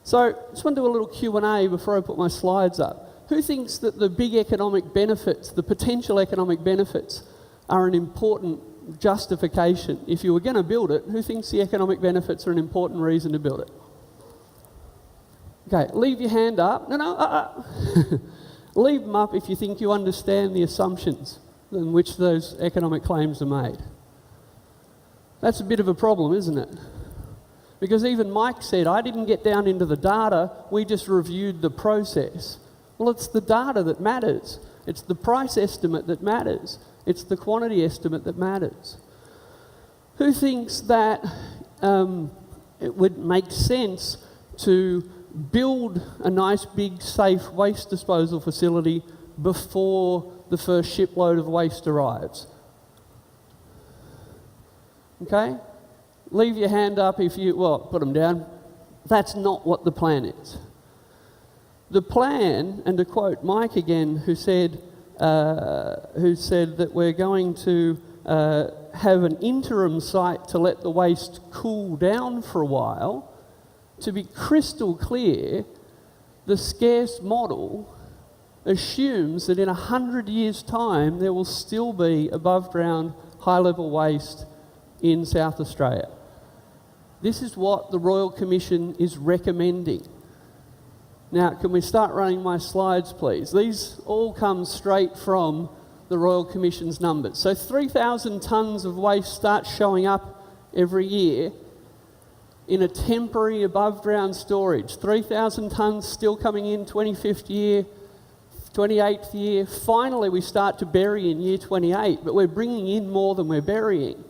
So I just want to do a little Q&A before I put my slides up. Who thinks that the big economic benefits, the potential economic benefits are an important justification. If you were going to build it, who thinks the economic benefits are an important reason to build it? Okay, leave your hand up. No. Leave them up if you think you understand the assumptions in which those economic claims are made. That's a bit of a problem, isn't it? Because even Mike said, I didn't get down into the data, we just reviewed the process. Well, it's the data that matters. It's the price estimate that matters. It's the quantity estimate that matters. Who thinks that it would make sense to build a nice big safe waste disposal facility before the first shipload of waste arrives? Okay? Leave your hand up if you, well, put them down. That's not what the plan is. The plan, and to quote Mike again, who said that we're going to have an interim site to let the waste cool down for a while. To be crystal clear, the scarce model assumes that in 100 years' time there will still be above ground high-level waste in South Australia. This is what the Royal Commission is recommending. Now, can we start running my slides, please? These all come straight from the Royal Commission's numbers. So 3,000 tonnes of waste start showing up every year in a temporary above-ground storage. 3,000 tonnes still coming in 25th year, 28th year. Finally, we start to bury in year 28, but we're bringing in more than we're burying.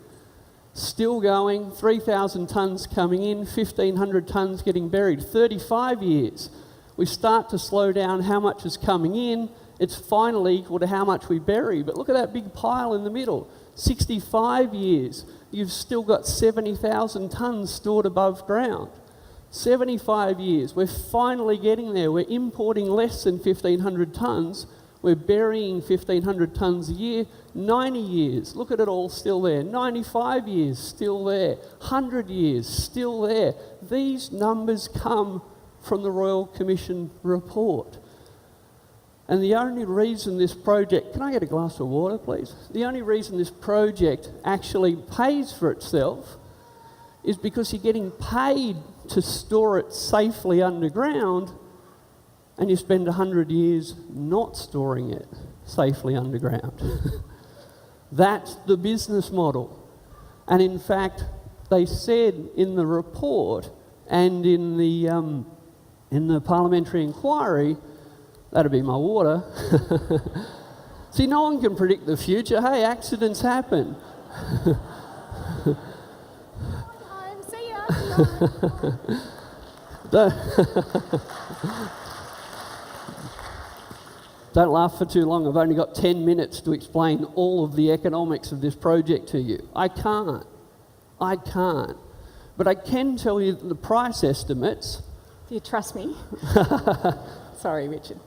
Still going, 3,000 tonnes coming in, 1,500 tonnes getting buried. 35 years, we start to slow down how much is coming in. It's finally equal to how much we bury. But look at that big pile in the middle. 65 years, you've still got 70,000 tonnes stored above ground. 75 years, we're finally getting there. We're importing less than 1,500 tonnes. We're burying 1,500 tonnes a year. 90 years, look at it all still there. 95 years, still there. 100 years, still there. These numbers come from the Royal Commission report. And the only reason this project, can I get a glass of water, please? The only reason this project actually pays for itself is because you're getting paid to store it safely underground, and you spend 100 years not storing it safely underground. That's the business model. And in fact, they said in the report and in the parliamentary inquiry, that'd be my water. See, no one can predict the future. Hey, accidents happen. See ya. Don't laugh for too long. I've only got 10 minutes to explain all of the economics of this project to you. I can't. But I can tell you that the price estimates... Do you trust me? Sorry, Richard.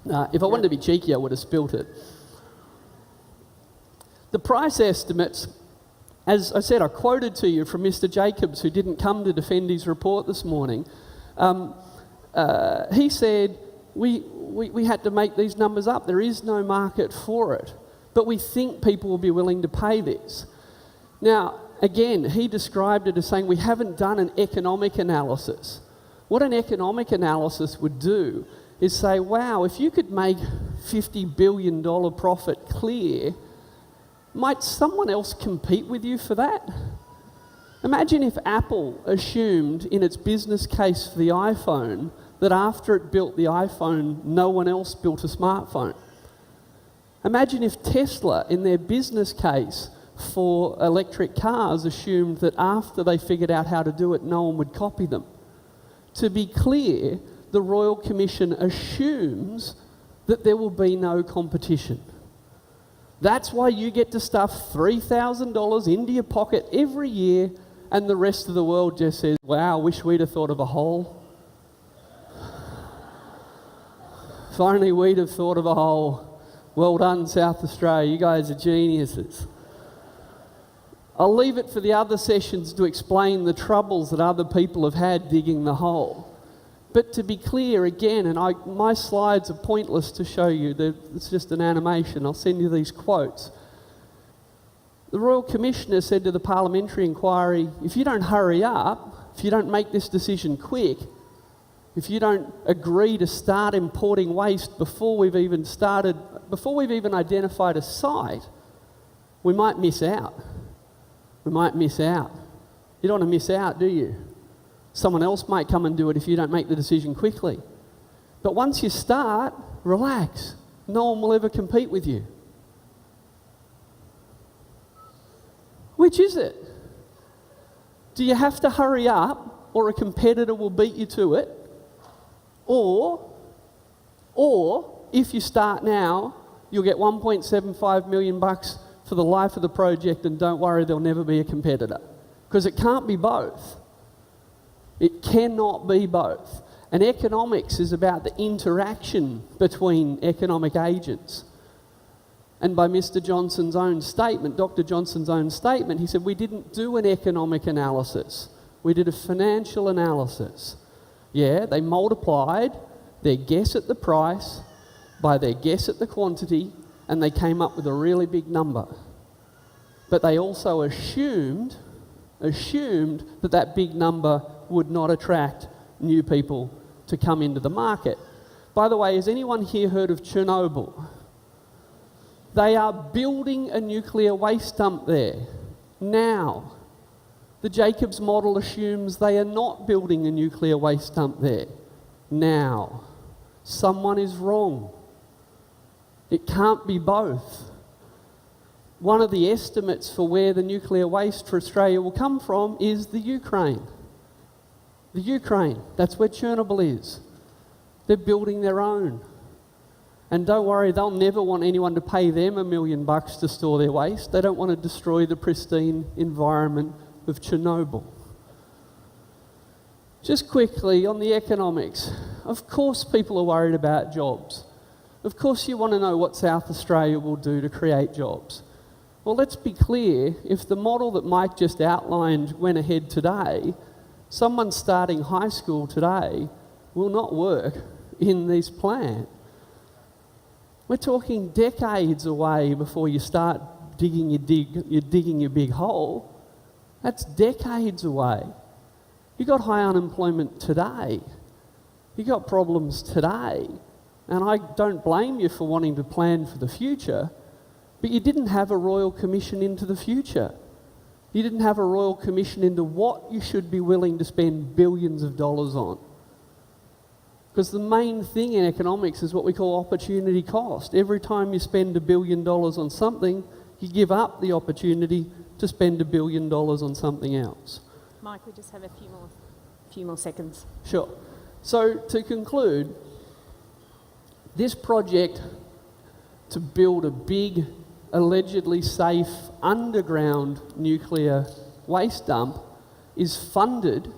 If I wanted to be cheeky, I would have spilt it. The price estimates, as I said, I quoted to you from Mr. Jacobs, who didn't come to defend his report this morning. He said, we had to make these numbers up. There is no market for it. But we think people will be willing to pay this. Now, again, he described it as saying we haven't done an economic analysis. What an economic analysis would do is say, wow, if you could make $50 billion profit clear, might someone else compete with you for that? Imagine if Apple assumed in its business case for the iPhone that after it built the iPhone, no one else built a smartphone. Imagine if Tesla, in their business case for electric cars, assumed that after they figured out how to do it, no one would copy them. To be clear, the Royal Commission assumes that there will be no competition. That's why you get to stuff $3,000 into your pocket every year, and the rest of the world just says, wow, wish we'd have thought of a hole. If only we'd have thought of a hole. Well done, South Australia. You guys are geniuses. I'll leave it for the other sessions to explain the troubles that other people have had digging the hole. But to be clear again, and my slides are pointless to show you, it's just an animation, I'll send you these quotes. The Royal Commissioner said to the parliamentary inquiry, if you don't hurry up, if you don't make this decision quick, if you don't agree to start importing waste before we've even identified a site, we might miss out. We might miss out. You don't want to miss out, do you? Someone else might come and do it if you don't make the decision quickly. But once you start, relax. No one will ever compete with you. Which is it? Do you have to hurry up or a competitor will beat you to it? Or if you start now, you'll get $1.75 million for the life of the project, and don't worry, there'll never be a competitor. Because it can't be both. It cannot be both. And economics is about the interaction between economic agents. And by Mr. Johnson's own statement, Dr. Johnson's own statement, he said, we didn't do an economic analysis. We did a financial analysis. Yeah, they multiplied their guess at the price by their guess at the quantity, and they came up with a really big number. But they also assumed that that big number would not attract new people to come into the market. By the way, has anyone here heard of Chernobyl? They are building a nuclear waste dump there now. The Jacobs model assumes they are not building a nuclear waste dump there now. Someone is wrong. It can't be both. One of the estimates for where the nuclear waste for Australia will come from is the Ukraine. The Ukraine, that's where Chernobyl is. They're building their own. And don't worry, they'll never want anyone to pay them $1 million to store their waste. They don't want to destroy the pristine environment of Chernobyl. Just quickly on the economics. Of course people are worried about jobs. Of course you want to know what South Australia will do to create jobs. Well, let's be clear, if the model that Mike just outlined went ahead today, someone starting high school today will not work in this plant. We're talking decades away before you start digging your big hole. That's decades away. You got high unemployment today. You got problems today. And I don't blame you for wanting to plan for the future, but you didn't have a Royal Commission into the future. You didn't have a Royal Commission into what you should be willing to spend billions of dollars on. Because the main thing in economics is what we call opportunity cost. Every time you spend $1 billion on something, you give up the opportunity to spend $1 billion on something else. Mike, we just have a few more seconds. Sure. So to conclude, this project to build a big, allegedly safe underground nuclear waste dump is funded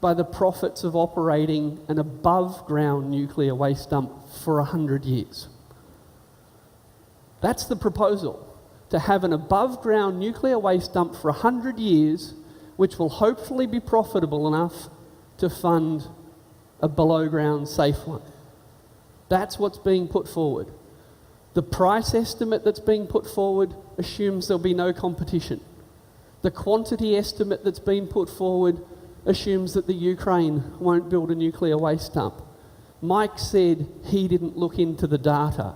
by the profits of operating an above-ground nuclear waste dump for 100 years. That's the proposal, to have an above-ground nuclear waste dump for 100 years, which will hopefully be profitable enough to fund a below-ground safe one. That's what's being put forward. The price estimate that's being put forward assumes there'll be no competition. The quantity estimate that's been put forward assumes that the Ukraine won't build a nuclear waste dump. Mike said he didn't look into the data.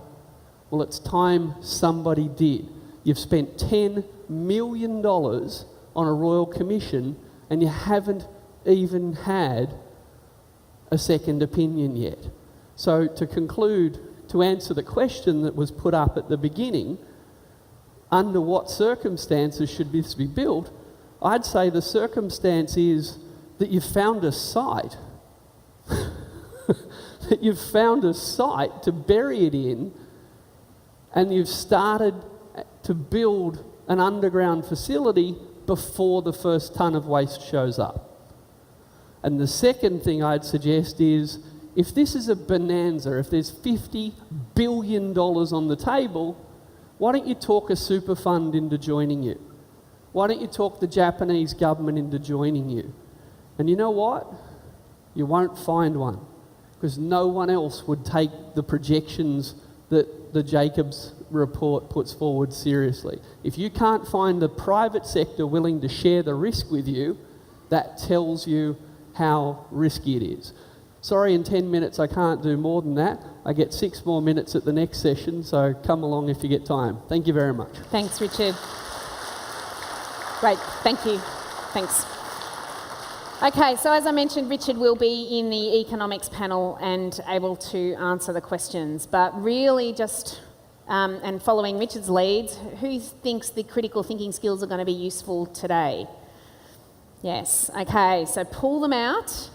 Well, it's time somebody did. You've spent $10 million on a Royal Commission and you haven't even had a second opinion yet. So to conclude, to answer the question that was put up at the beginning, under what circumstances should this be built, I'd say the circumstance is that you've found a site. That you've found a site to bury it in, and you've started to build an underground facility before the first ton of waste shows up. And the second thing I'd suggest is, if this is a bonanza, if there's $50 billion on the table, why don't you talk a super fund into joining you? Why don't you talk the Japanese government into joining you? And you know what? You won't find one, because no one else would take the projections that the Jacobs report puts forward seriously. If you can't find the private sector willing to share the risk with you, that tells you how risky it is. Sorry, in 10 minutes I can't do more than that. I get 6 more minutes at the next session, so come along if you get time. Thank you very much. Thanks, Richard. Great, thank you. Thanks. Okay, so as I mentioned, Richard will be in the economics panel and able to answer the questions. But really just, and following Richard's leads, who thinks the critical thinking skills are going to be useful today? Yes, okay, so pull them out.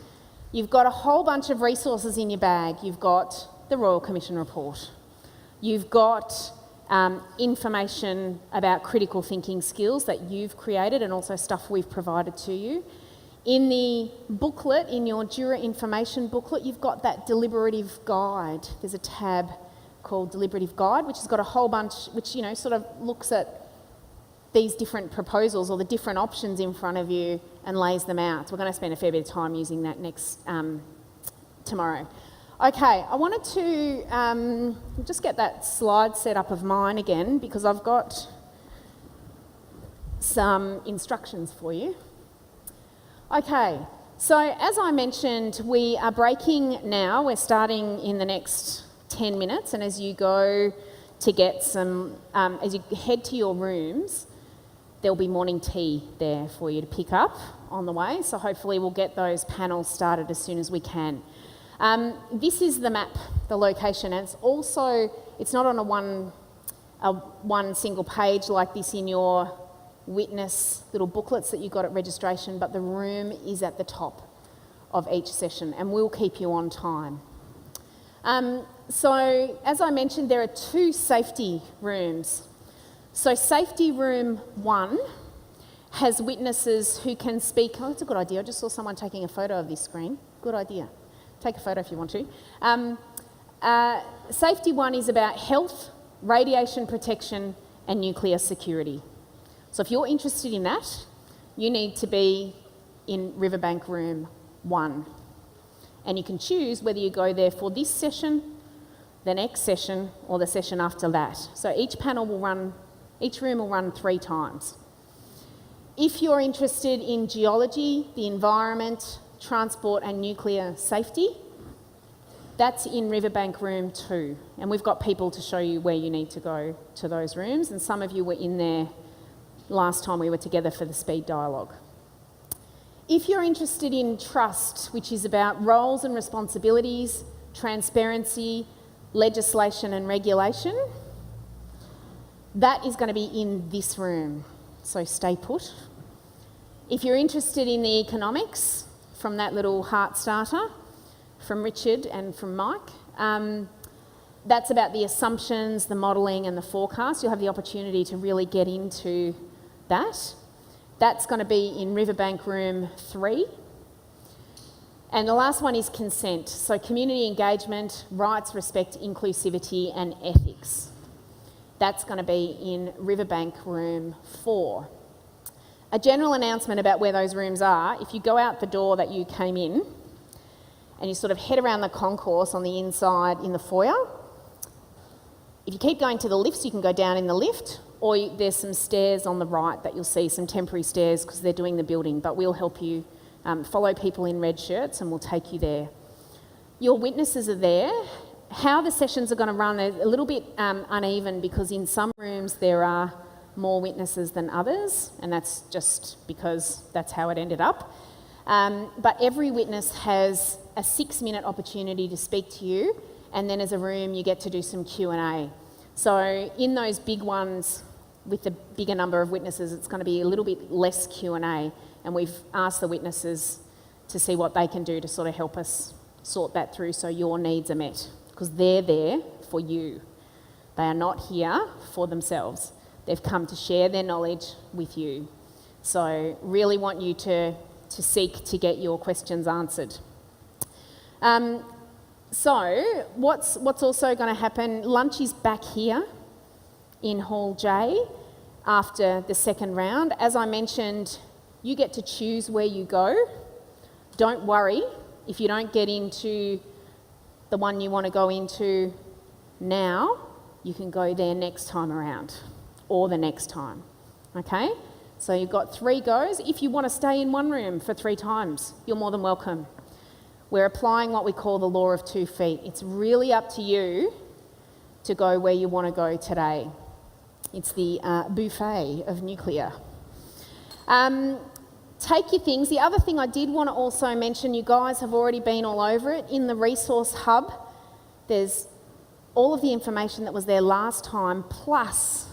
You've got a whole bunch of resources in your bag. You've got the Royal Commission report. You've got information about critical thinking skills that you've created and also stuff we've provided to you. In the booklet, in your juror information booklet, you've got that deliberative guide. There's a tab called deliberative guide, which has got a whole bunch, which, you know, sort of looks at these different proposals or the different options in front of you and lays them out. So we're going to spend a fair bit of time using that next tomorrow. Okay, I wanted to just get that slide set up of mine again, because I've got some instructions for you. Okay, so as I mentioned, we are breaking now. We're starting in the next 10 minutes, and as you go to get some, as you head to your rooms, there'll be morning tea there for you to pick up on the way, so hopefully we'll get those panels started as soon as we can. This is the map, the location, and it's also, it's not on one single page like this in your witness little booklets that you got at registration, but the room is at the top of each session and we'll keep you on time. So as I mentioned, there are 2 safety rooms. So safety room 1 has witnesses who can speak. Oh, that's a good idea. I just saw someone taking a photo of this screen. Good idea. Take a photo if you want to. Safety 1 is about health, radiation protection and nuclear security. So if you're interested in that, you need to be in Riverbank Room 1. And you can choose whether you go there for this session, the next session, or the session after that. So each room will run 3 times. If you're interested in geology, the environment, transport and nuclear safety, that's in Riverbank Room 2. And we've got people to show you where you need to go to those rooms, and some of you were in there last time we were together for the speed dialogue. If you're interested in trust, which is about roles and responsibilities, transparency, legislation and regulation, that is going to be in this room, so stay put. If you're interested in the economics, from that little heart starter, from Richard and from Mike, that's about the assumptions, the modelling and the forecast. You'll have the opportunity to really get into that. That's going to be in Riverbank Room 3. And the last one is consent. So community engagement, rights, respect, inclusivity and ethics. That's going to be in Riverbank Room 4. A general announcement about where those rooms are: if you go out the door that you came in and you sort of head around the concourse on the inside in the foyer, if you keep going to the lifts, you can go down in the lift, or there's some stairs on the right that you'll see, some temporary stairs because they're doing the building, but we'll help you follow people in red shirts and we'll take you there. Your witnesses are there. How the sessions are going to run is a little bit uneven, because in some rooms there are more witnesses than others, and that's just because that's how it ended up. But every witness has a 6-minute opportunity to speak to you, and then as a room you get to do some Q&A. So in those big ones with the bigger number of witnesses, it's going to be a little bit less Q&A, and we've asked the witnesses to see what they can do to sort of help us sort that through so your needs are met, because they're there for you. They are not here for themselves. They've come to share their knowledge with you. So really want you to seek to get your questions answered. So what's also going to happen, lunch is back here in Hall J after the second round. As I mentioned, you get to choose where you go. Don't worry, If you don't get into the one you want to go into now, you can go there next time around or the next time, okay? So you've got 3 goes. If you want to stay in one room for 3 times, you're more than welcome. We're applying what we call the law of 2 feet. It's really up to you to go where you want to go today. It's the buffet of nuclear. Take your things. The other thing I did want to also mention, you guys have already been all over it. In the resource hub, there's all of the information that was there last time, plus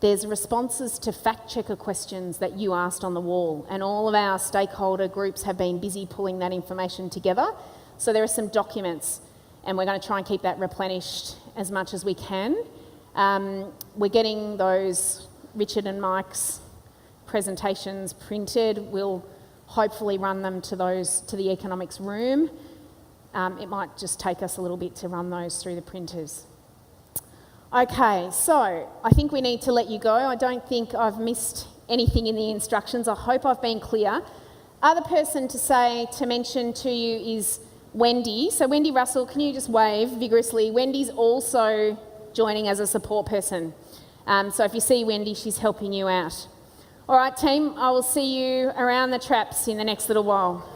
there's responses to fact checker questions that you asked on the wall, and all of our stakeholder groups have been busy pulling that information together. So there are some documents, and we're going to try and keep that replenished as much as we can. We're getting those Richard and Mike's presentations printed. We'll hopefully run them to the economics room. It might just take us a little bit to run those through the printers. Okay, so I think we need to let you go. I don't think I've missed anything in the instructions. I hope I've been clear. Other person to mention to you is Wendy. So Wendy Russell, can you just wave vigorously? Wendy's also joining as a support person. So if you see Wendy, she's helping you out. All right, team, I will see you around the traps in the next little while.